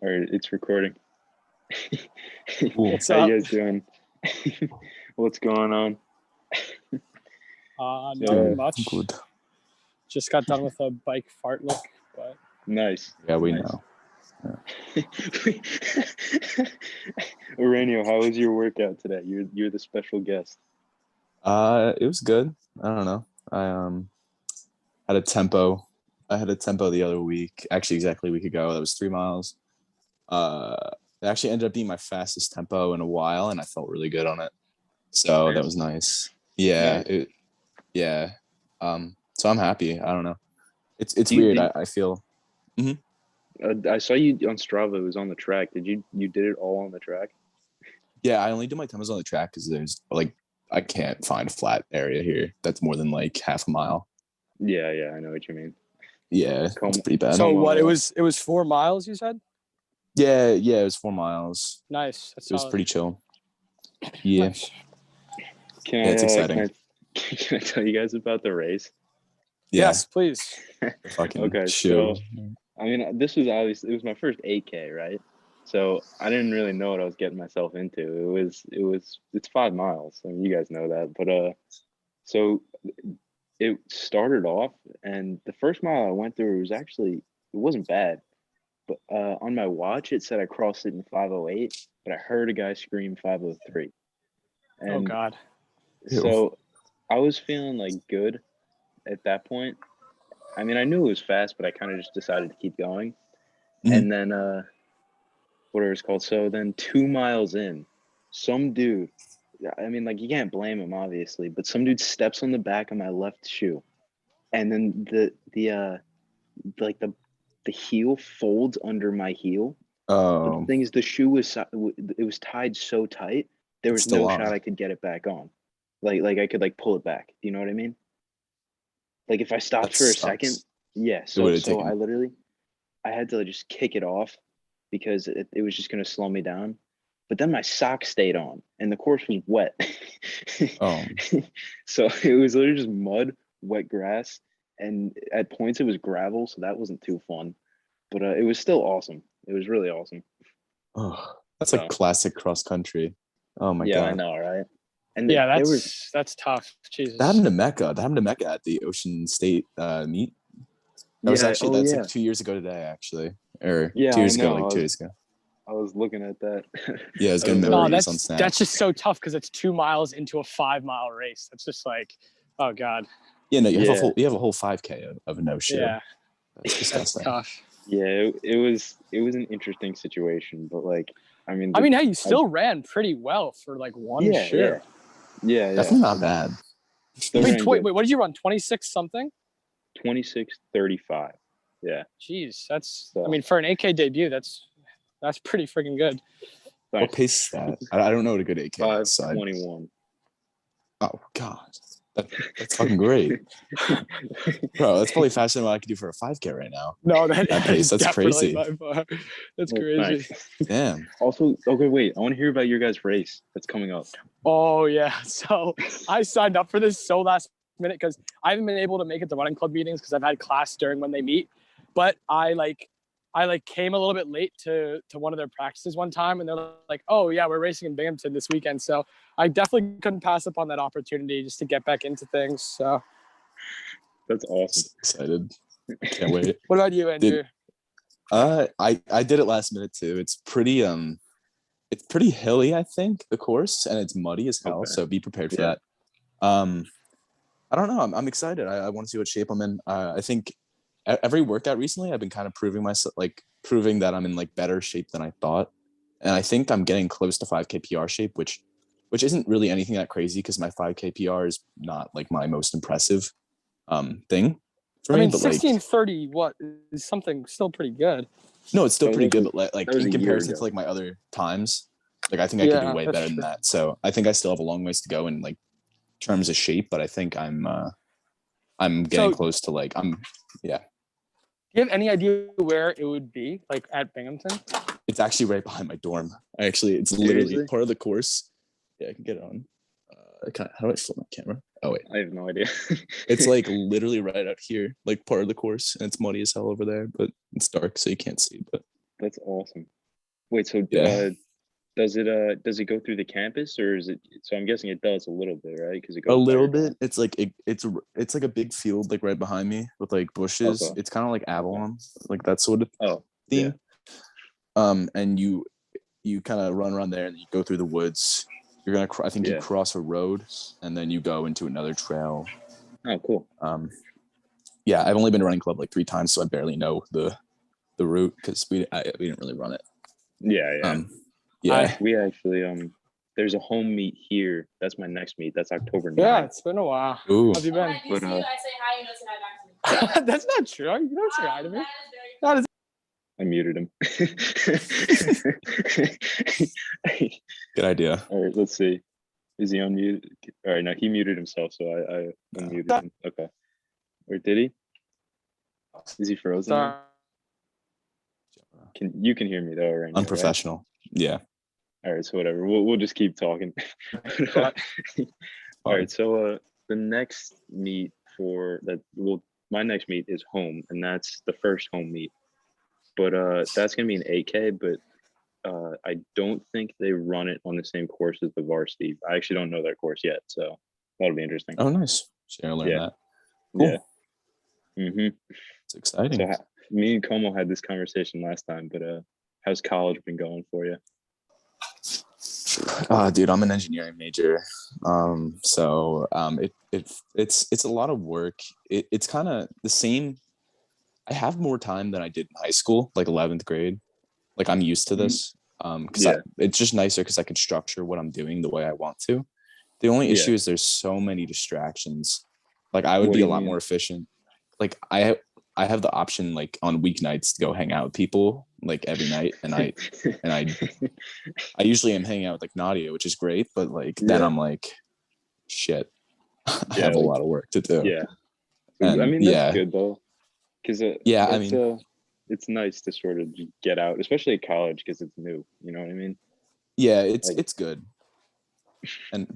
All right, it's recording. Cool. What's How up? you guys doing? What's going on? Nothing much. Good. Just got done with a bike fart lick, but Nice. Yeah, we Nice. know. Araneo, how was your workout today? You're the special guest. It was good. I don't know. I had a tempo. I had a tempo the other week, actually exactly a week ago. That was 3 miles. It actually ended up being my fastest tempo in a while, and I felt really good on it. So that was nice. Yeah. Nice. So I'm happy. I don't know. It's Do you weird. think- I feel. I saw you on Strava. It was on the track. You did it all on the track? Yeah, I only do my tempos on the track because there's I can't find a flat area here that's more than half a mile. Yeah, I know what you mean. Yeah, it's pretty bad. so Come what? on. It was 4 miles. You said? Yeah, it was 4 miles. Nice. That's It was solid. pretty chill. Yeah. Nice. Can Yeah, it's exciting. Can I tell you guys about the race? Yeah. Yes, please. Fucking Okay, show. so I mean, this was obviously it was my first 8K, right? So I didn't really know what I was getting myself into. It's 5 miles. I mean, you guys know that, but so it started off, and the first mile I went through it wasn't bad, but on my watch it said I crossed it in 5:08, but I heard a guy scream 5:03, Oh and God. so I was feeling good at that point. I mean, I knew it was fast, but I kind of just decided to keep going. Mhm. And then, whatever it's called. So then 2 miles in, some dude, I mean, you can't blame him, obviously, but some dude steps on the back of my left shoe. And then the heel folds under my heel. But the thing is, the shoe was tied so tight, there was still no on. shot I could get it back on. I could pull it back. Do you know what I mean? If I stopped That for a sucks. second, yeah. It So would've taken- I had to just kick it off because it was just going to slow me down. But then my sock stayed on and the course was wet. Oh. So it was literally just mud, wet grass. And at points it was gravel. So that wasn't too fun, but it was still awesome. It was really awesome. Oh, that's So- classic cross country. Oh my Yeah, God. I know, right? And Yeah, there was that's tough. Jesus. That happened to Mecca. That happened to Mecca at the Ocean State meet. That was actually that's 2 years ago today, actually, or Yeah, 2 years I ago, know. 2 years ago. I was looking at that. Yeah, I was getting No, memories No, on Snap. that's just so tough because it's 2 miles into a 5-mile race. That's just oh God. Yeah, no, you have Yeah. a whole 5K of no show. Yeah, That's that's disgusting. tough. Yeah, it was an interesting situation, but I mean, Hey, you still ran pretty well for one yeah, shoe. yeah. Definitely not bad. Still I mean, ran wait, good. what did you run? 26 something? 26:35. Yeah. Jeez, that's. So- I mean, for an AK debut, that's pretty freaking good. What Thanks. pace is that? I don't know what a good AK is. So 5:21. oh God, that's fucking great, bro. That's probably faster than what I could do for a 5K right now. No, That pace, that's definitely crazy. by far. That's Well, crazy. thanks. Damn. Also, okay, wait. I want to hear about your guys' race that's coming up. Oh yeah, so I signed up for this so last minute because I haven't been able to make it to running club meetings because I've had class during when they meet. But I came a little bit late to one of their practices one time, and they're like, "Oh yeah, we're racing in Binghamton this weekend." So I definitely couldn't pass up on that opportunity just to get back into things. So That's awesome. Excited. Can't wait. what about you, Andrew? I did it last minute too. It's pretty hilly, I think, the course, and it's muddy as hell. Okay. So be prepared for Yeah. that. I don't know. I'm excited. I want to see what shape I'm in. I think every workout recently, I've been kind of proving that I'm in better shape than I thought, and I think I'm getting close to 5K PR shape, which isn't really anything that crazy because my 5K PR is not my most impressive thing for I me. mean, But 16:30, what is something still pretty good. no, it's still That pretty was good. But that was in a year comparison ago. to my other times, I think I could do Yeah, way that's better than true. that. So I think I still have a long ways to go in terms of shape, but I think I'm getting So- close to Do you have any idea where it would be, at Binghamton? it's actually right behind my dorm. It's literally Seriously? part of the course. Yeah, I can get it on. How do I flip my camera? Oh wait, I have no idea. it's literally right out here, part of the course, and it's muddy as hell over there, but it's dark, so you can't see. But That's awesome. Wait, so Yeah. does it go through the campus, or is it? So I'm guessing it does a little bit, right? Because it A goes by little your bit. dorm. It's like a big field like right behind me with like bushes. Okay. It's kind of like Okay. Avalon, like that sort of Oh, yeah. theme. And you kind of run around there and you go through the woods. I think you Yeah. cross a road and then you go into another trail. Oh, cool. Yeah, I've only been to running club like 3 times, so I barely know the route because we didn't really run it. Yeah, yeah. Yeah. We actually there's a home meet here. That's my next meet. That's October 9th. Yeah, it's been a while. Ooh. How have you been? When I do see you, I say hi, you don't say hi back to me. That's not true. You don't say hi to me. That is. I muted him. Good idea. All right, let's see. Is he unmuted? All right, no, he muted himself, so I unmuted him. Okay. Or did he? Is he frozen? Sorry. You can hear me though, right? Unprofessional. Right? Yeah. All right, so whatever. We'll just keep talking. All right, so the next meet for that, my next meet is home, and that's the first home meet. But that's gonna be an 8K, but I don't think they run it on the same course as the varsity. I actually don't know their course yet, so that'll be interesting. Oh, nice. So you're gonna learn that. Cool. Yeah. It's exciting. So me and Como had this conversation last time, but how's college been going for you? Dude, I'm an engineering major. So it's a lot of work. It's kind of the same. I have more time than I did in high school, like 11th grade. Like I'm used to this. Because it's just nicer because I could structure what I'm doing the way I want to. The only issue is there's so many distractions. Like I would be a lot more efficient. Like I have the option like on weeknights to go hang out with people like every night, and I usually am hanging out with like Nadia, which is great, but like then I'm like, shit, I have a lot of work to do. Yeah, and I mean that's good though, because it's nice to sort of get out, especially at college because it's new. You know what I mean? Yeah, it's good.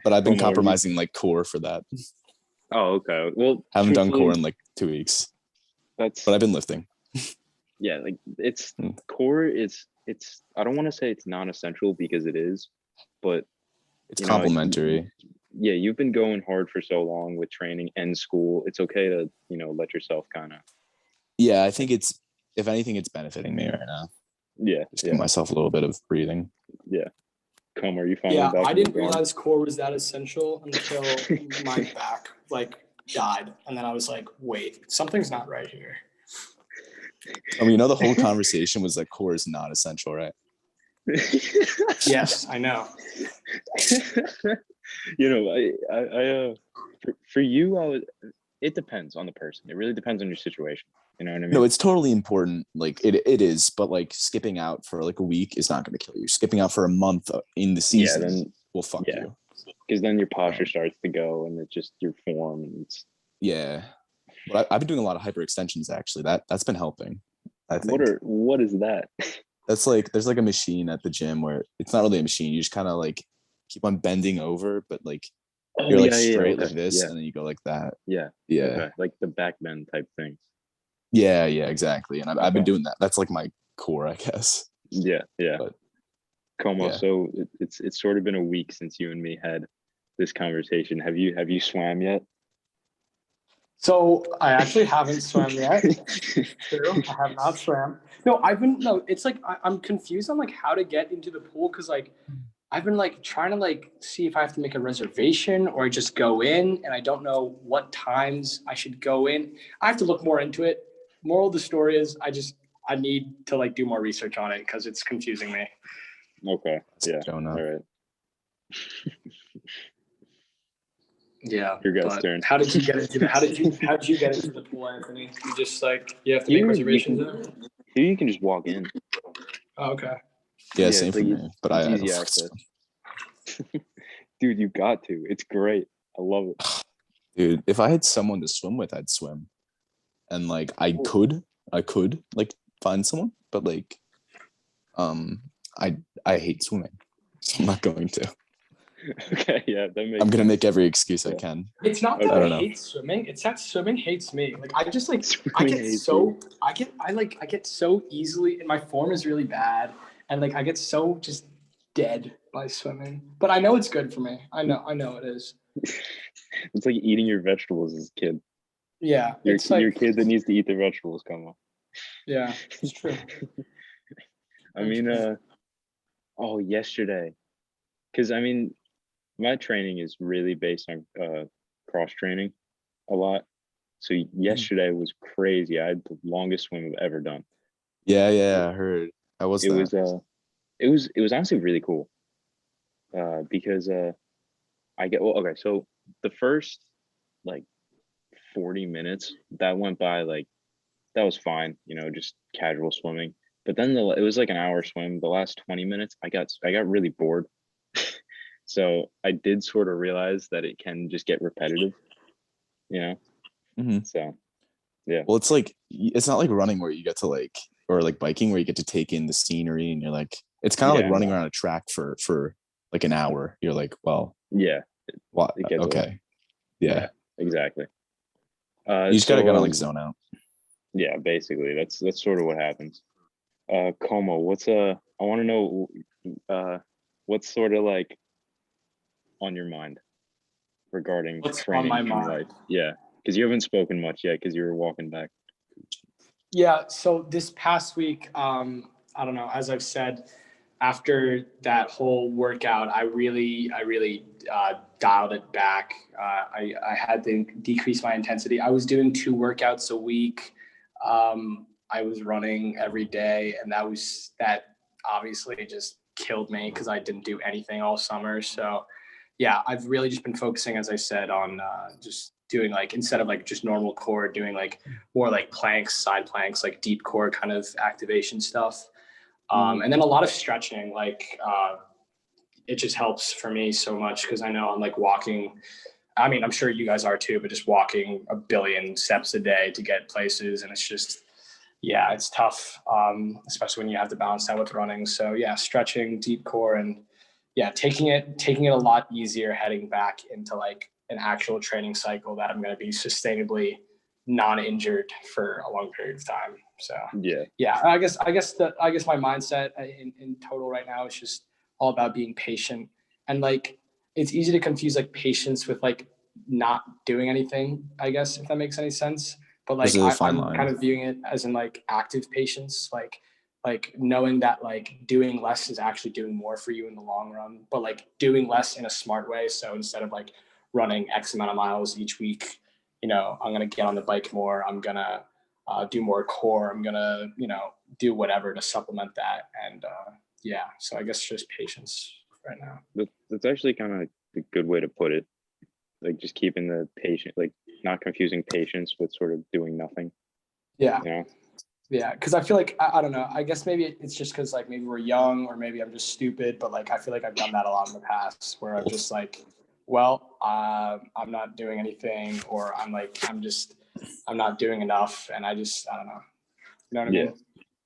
But I've been compromising like core for that. Oh, okay. Well, haven't done core in like 2 weeks. But I've been lifting. Yeah, like it's core is it's I don't want to say it's non-essential because it is, but it's complementary. Yeah, you've been going hard for so long with training and school. It's okay to, let yourself kind of. Yeah, I think if anything, it's benefiting me right now. Yeah. Just give myself a little bit of breathing. Yeah. Are you finally back? Yeah, I didn't realize core was that essential until my back died. And then I was like, wait, something's not right here. I mean, the whole conversation was that core is not essential, right? Yes, I know. For you, it depends on the person. It really depends on your situation. You know what I mean? No, it's totally important. Like it is, but like skipping out for like a week is not going to kill you. Skipping out for a month in the season will fuck you. Because then your posture starts to go, and it's just your form. And it's But I've been doing a lot of hyperextensions actually. That's been helping. I think. What is that? That's like there's like a machine at the gym where it's not really a machine. You just kind of like keep on bending over, but like you're like straight like this, and then you go like that. Yeah. Okay. Like the back bend type thing. Yeah, exactly. And I've been doing that. That's like my core, I guess. Yeah. But, Como, so it's sort of been a week since you and me had this conversation. Have you swam yet? So I actually haven't swam yet. True, I have not swam. No, it's like I'm confused on like how to get into the pool because like I've been like trying to like see if I have to make a reservation or I just go in, and I don't know what times I should go in. I have to look more into it. Moral of the story is I need to like do more research on it because it's confusing me. Okay. Yeah. Jonah. All right. Yeah. Your guys' turn. How did you get into how did you get into the pool, Anthony? You just you have to make reservations. Here you can just walk in. Oh, okay. Yeah, same for me. But I have access. Dude, you got to. It's great. I love it. Dude, if I had someone to swim with, I'd swim. And like I could like find someone, but like I hate swimming. So I'm not going to. Okay, yeah, that makes I'm gonna sense. make every excuse I Yeah. can. It's not Okay. that I I, don't know. hate swimming. It's that swimming hates me. Like I just like I Swimming get hates so you. I get so easily, and my form is really bad, and like I get so just dead by swimming. But I know it's good for me. I know it is. It's like eating your vegetables as a kid. Yeah, it's Your like kid that needs to eat their vegetables, come on. yeah, it's true. I mean, yesterday, because I mean, my training is really based on cross training a lot. So yesterday was crazy. I had the longest swim I've ever done. Yeah, I heard. How was It that? was it was honestly really cool. Because okay, so the first like 40 minutes that went by like that was fine, just casual swimming. But then it was like an hour swim. The last 20 minutes, I got really bored. So I did sort of realize that it can just get repetitive, you know. Mhm. So yeah, Well, it's not like running where you get to or like biking where you get to take in the scenery and you're like, it's kind of like yeah, running no, around a track for like an hour. You're like, well, yeah, what? it gets old. Okay, yeah. Yeah, exactly. You just gotta So like zone out. yeah, basically that's sort of what happens. Como, I want to know what's sort of like on your mind regarding What's on training my and life. mind? Yeah, because you haven't spoken much yet because you were walking back. Yeah, so this past week, I don't know, as I've said, after that whole workout, I really dialed it back. I had to decrease my intensity. I was doing 2 workouts a week. I was running every day, and that obviously just killed me because I didn't do anything all summer. So yeah, I've really just been focusing, as I said, on just doing like instead of like just normal core, doing like more like planks, side planks, like deep core kind of activation stuff. And then a lot of stretching, like it just helps for me so much because I know I'm like walking. I mean, I'm sure you guys are too, but just walking a billion steps a day to get places. And it's just, yeah, it's tough, especially when you have to balance that with running. So yeah, stretching, deep core, and yeah, taking it a lot easier heading back into like an actual training cycle that I'm going to be sustainably non-injured for a long period of time. So Yeah, I guess my mindset in total right now is just all about being patient, and like it's easy to confuse like patience with like not doing anything, I guess, if that makes any sense. But There's like a fine I'm line. kind of viewing it as in like active patience, like knowing that like doing less is actually doing more for you in the long run, but like doing less in a smart way. So instead of like running X amount of miles each week, I'm gonna get on the bike more. I'm gonna do more core. I'm gonna, do whatever to supplement that. And yeah, so I guess just patience right now. that's actually kind of a good way to put it. Like just keeping the patient, like not confusing patience with sort of doing nothing. Yeah. You know? Yeah, because I feel like I don't know. I guess maybe it's just because like maybe we're young or maybe I'm just stupid. But like I feel like I've done that a lot in the past where I'm just like, well, I'm not doing anything, or I'm not doing enough, and I don't know. You know what I Yeah. mean?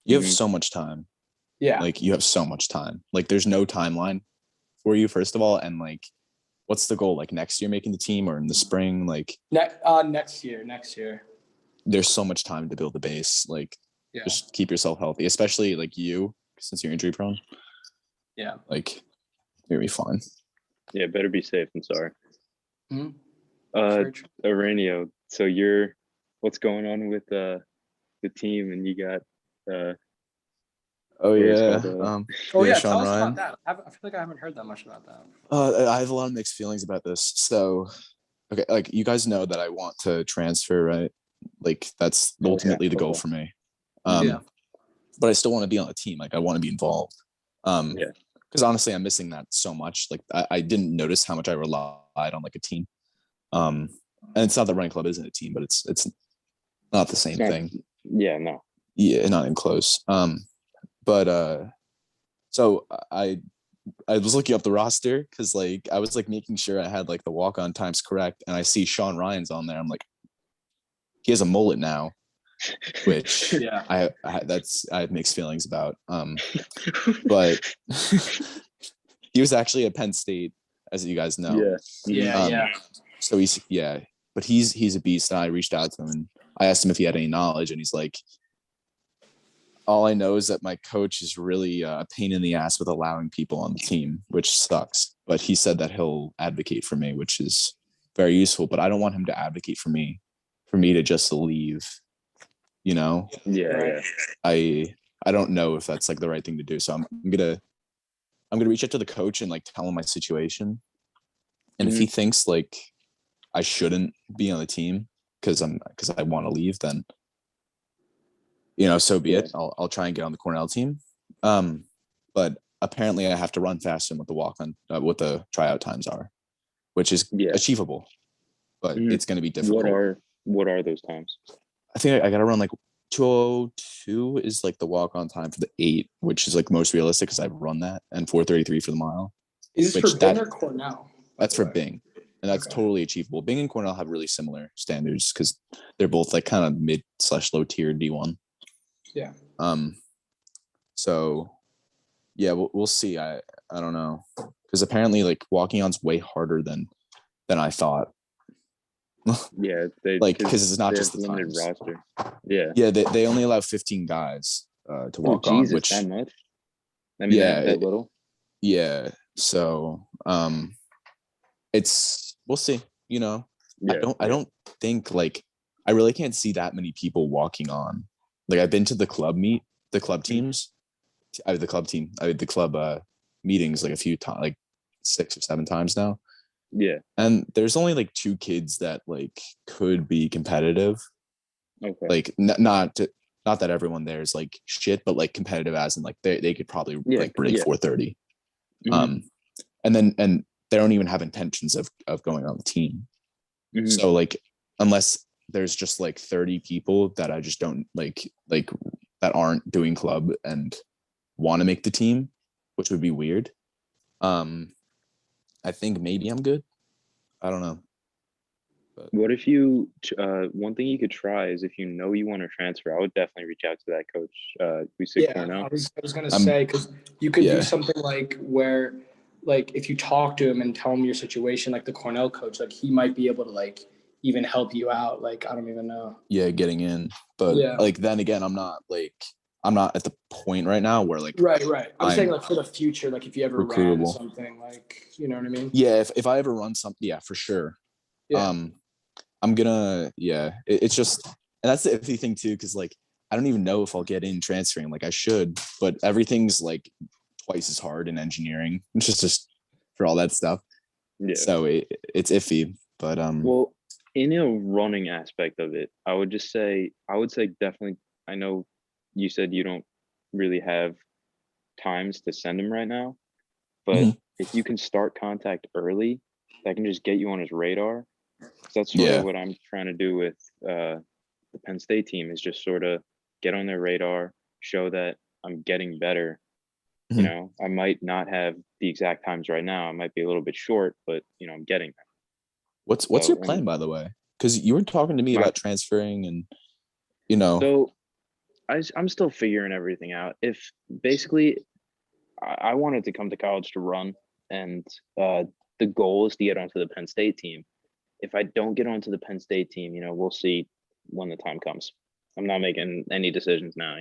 You have so much time. Yeah. Like you have so much time. Like there's no timeline for you, first of all, and like, what's the goal? Like next year making the team or in the spring? Like Next year. there's so much time to build the base. Like Yeah. just keep yourself healthy, especially like you, since you're injury prone. Yeah. Like you'll be fine. Yeah, better be safe than sorry. Mhm. Araneo, so what's going on with the team, and you got Oh it's yeah. called, Yeah, Sean tell us Ryan. about that. I feel like I haven't heard that much about that. I have a lot of mixed feelings about this. So, okay, like you guys know that I want to transfer, right? Like that's ultimately the goal for me. Yeah. But I still want to be on the team. Like I want to be involved. Yeah. Because honestly, I'm missing that so much. Like I didn't notice how much I relied on like a team. And it's not that running club isn't a team, but it's not the same thing. Yeah, no. Yeah, not even close. But so I was looking up the roster because like I was like making sure I had like the walk on times correct, and I see Sean Ryan's on there. I'm like, he has a mullet now, which Yeah. I have mixed feelings about. But he was actually at Penn State as you guys know. Yeah. So but he's a beast. And I reached out to him and I asked him if he had any knowledge, and he's like, all I know is that my coach is really a pain in the ass with allowing people on the team, which sucks. But he said that he'll advocate for me, which is very useful. But I don't want him to advocate for me to just leave. You know? Yeah. I don't know if that's like the right thing to do. So I'm gonna reach out to the coach and like tell him my situation. And if he thinks like I shouldn't be on the team because I want to leave, then so be it. I'll try and get on the Cornell team. But apparently I have to run faster than what the walk-on what the tryout times are, which is achievable, but it's going to be difficult. What are those times? I think I got to run like 2:02 is like the walk-on time for the 8, which is like most realistic because I've run that, and 4:33 for the mile. Is this for Bing or Cornell? That's for Bing, and that's totally achievable. Bing and Cornell have really similar standards because they're both like kind of mid/low tier D1. Yeah. So yeah, we'll see. I don't know, because apparently like walking on's way harder than I thought. Yeah, because it's not just the limited times. roster. Yeah. Yeah, they only allow 15 guys to walk on, which that much? I mean, that little. Yeah. So we'll see. Yeah. I don't think like I really can't see that many people walking on. Like I've been to the club teams. I had the club meetings like a few times, like 6 or 7 times now. Yeah. And there's only like 2 kids that like could be competitive. Okay. Like not that everyone there is like shit, but like competitive as in like they could probably like break 4:30. And they don't even have intentions of going on the team. So like unless there's just like 30 people that I just don't like that aren't doing club and want to make the team, which would be weird. I think maybe I'm good. I don't know. But what if you one thing you could try is if you want to transfer, I would definitely reach out to that coach. I was gonna say, because you could do something like where like if you talk to him and tell him your situation, like the Cornell coach, like he might be able to like even help you out. Like I don't even know. Yeah, getting in. But like then again, I'm not at the point right now where like right. I'm saying like for the future, like if you ever ran something, like you know what I mean? Yeah, if I ever run something, yeah, for sure. Yeah. I'm gonna it's just, and that's the iffy thing too, because like I don't even know if I'll get in transferring. Like I should, but everything's like twice as hard in engineering. It's just for all that stuff. Yeah. So it's iffy, but well, in a running aspect of it, I would say definitely. I know you said you don't really have times to send him right now, but if you can start contact early, that can just get you on his radar. That's sort of what I'm trying to do with the Penn State team, is just sort of get on their radar, show that I'm getting better. I might not have the exact times right now. I might be a little bit short, but I'm getting there. What's your plan, by the way? Because you were talking to me about transferring and So I'm still figuring everything out. If basically I wanted to come to college to run, and the goal is to get onto the Penn State team. If I don't get onto the Penn State team, we'll see when the time comes. I'm not making any decisions now,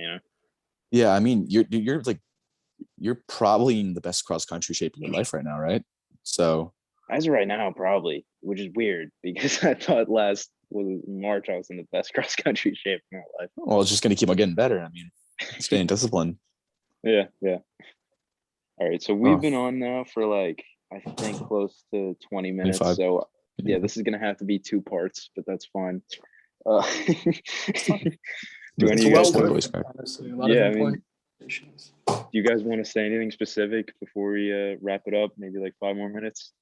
Yeah, I mean, you're probably in the best cross country shape of your life right now, right? So as of right now, probably, which is weird because I thought last March I was in the best cross country shape of my life. Well, it's just gonna keep on getting better. I mean, staying disciplined. Yeah. All right, so we've been on now for like I think close to 20 minutes. 25. So yeah, this is gonna have to be 2 parts, but that's fine. Do any of you guys honestly, a lot of important decisions. Do you guys want to say anything specific before we wrap it up? Maybe like 5 more minutes.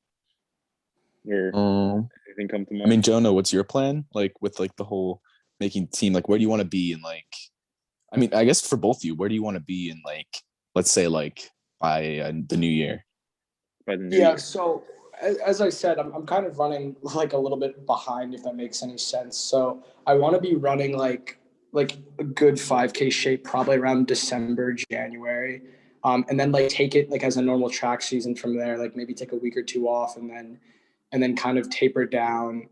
Or anything come to mind? I mean, Jonah, what's your plan? Like with like the whole making team, like where do you want to be in like? I mean, I guess for both of you, where do you want to be in like, let's say like by the new year? By the new year. So as I said, I'm kind of running like a little bit behind, if that makes any sense. So I want to be running like a good 5K shape probably around December, January. and then like take it like as a normal track season from there, like maybe take a week or two off and then kind of taper down.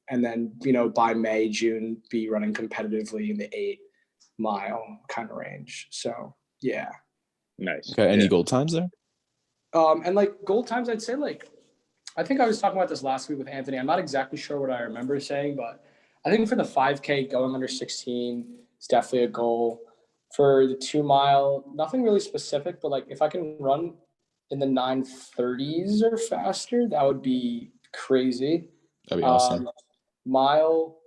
And then, by May, June, be running competitively in the 8-mile kind of range. So yeah. Nice. Okay. Any goal times there? And like goal times, I'd say like, I think I was talking about this last week with Anthony. I'm not exactly sure what I remember saying, but I think for the 5K, going under 16 is definitely a goal. For the 2-mile, nothing really specific, but like if I can run in the 9:30s or faster, that would be crazy. That'd be awesome. Mile,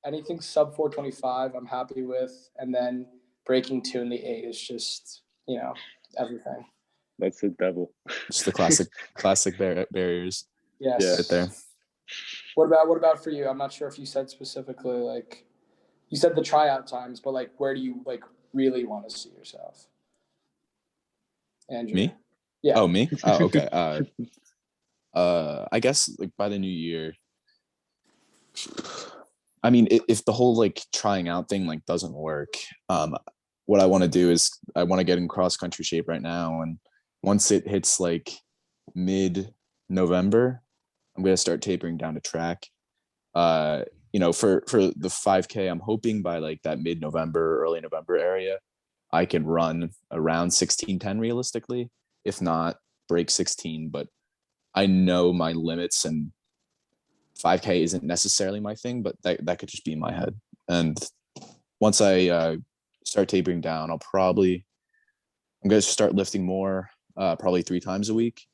anything sub 4:25, I'm happy with. And then breaking 2 in the 8 is just, everything. That's the devil. Just the classic barriers. Yes. Yeah. Right there. What about for you? I'm not sure if you said specifically, like, you said the tryout times, but like, where do you like really want to see yourself? Andrew? Me? Yeah. Oh, me? Oh, okay. I guess like by the new year. I mean, if the whole like trying out thing like doesn't work, what I want to do is I want to get in cross country shape right now, and once it hits like mid-November, I'm gonna start tapering down to track. For the 5K, I'm hoping by like that mid-November, early November area, I can run around 16:10 realistically. If not, break 16. But I know my limits, and 5K isn't necessarily my thing, but that could just be in my head. And once I start tapering down, I'm gonna start lifting more, probably 3 times a week,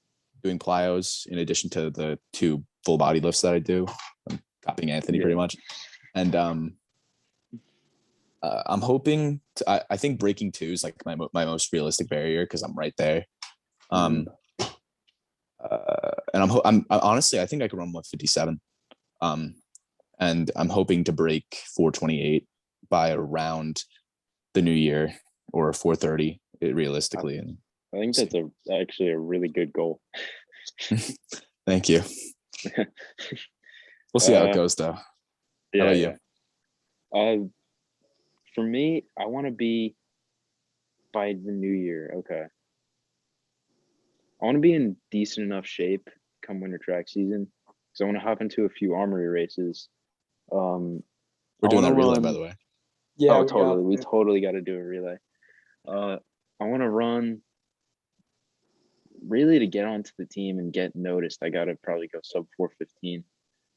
doing plyos in addition to the 2 full body lifts that I do. I'm copying Anthony pretty much. And I'm hoping I think breaking 2 is like my most realistic barrier because I'm right there. And I'm honestly, I think I could run 157. And I'm hoping to break 428 by around the new year, or 430 realistically. And I think that's actually a really good goal. Thank you. We'll see how it goes though. Yeah, how about you? For me, I want to be by the new year. Okay. I want to be in decent enough shape come winter track season, because I want to hop into a few armory races. We're doing that relay, by the way. Yeah. Oh, totally. We totally got to do a relay. I want to run really to get onto the team and get noticed. I got to probably go sub 4:15.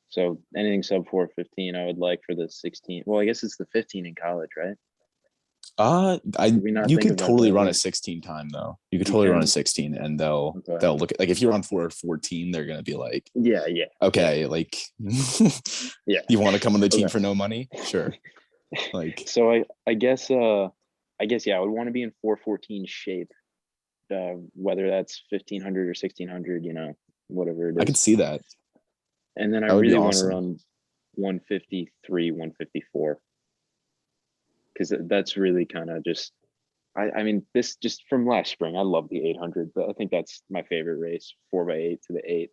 So anything sub 4:15, I would like for the 16. Well, I guess it's the 15 in college, right? You could totally run a 16 time though. You could totally run a 16, and they'll look at, like, if you run 4:14, they're gonna be like, yeah, okay, like, yeah, you want to come on the team for no money? Sure. Like, so I guess yeah, I would want to be in 4:14 shape, whether that's 1500 or 1600, whatever it is. I could see that. And then I really want to run 153, 154. Because that's really kind of just, I mean, this just from last spring, I love the 800, but I think that's my favorite race, 4x8 to the 8.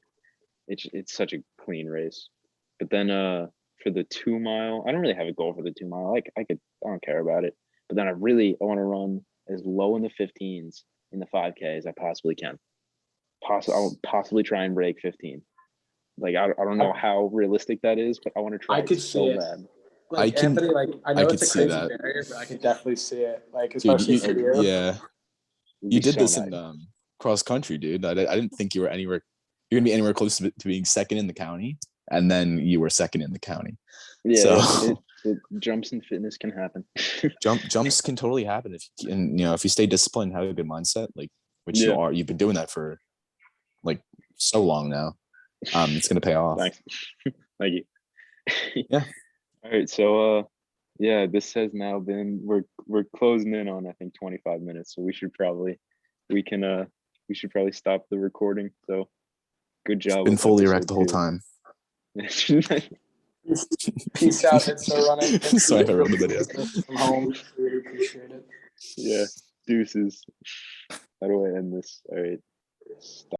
It's such a clean race. But then for the 2-mile, I don't really have a goal for the 2-mile. I don't care about it. But then I want to run as low in the 15s in the 5K as I possibly can. I'll possibly try and break 15. Like, I don't know how realistic that is, but I want to try it so bad. Like, Anthony, like, I know it's a crazy barrier, but I could definitely see it. Like, especially for you. Yeah. You did this in cross country, dude. I didn't think you were anywhere. You're gonna be anywhere close to being second in the county, and then you were second in the county. Yeah, so it jumps in fitness can happen. Jumps can totally happen if you stay disciplined, have a good mindset, like, which you've been doing that for like so long now. It's gonna pay off. Thanks. Thank you. Yeah. All right, so this has now been we're closing in on, I think, 25 minutes, so we should probably stop the recording. So good job. It's been fully erect the whole time. Peace out. It's so running. Sorry if I ruined the video. From home, really appreciate it. Yeah, deuces. How do I end this? All right, stop.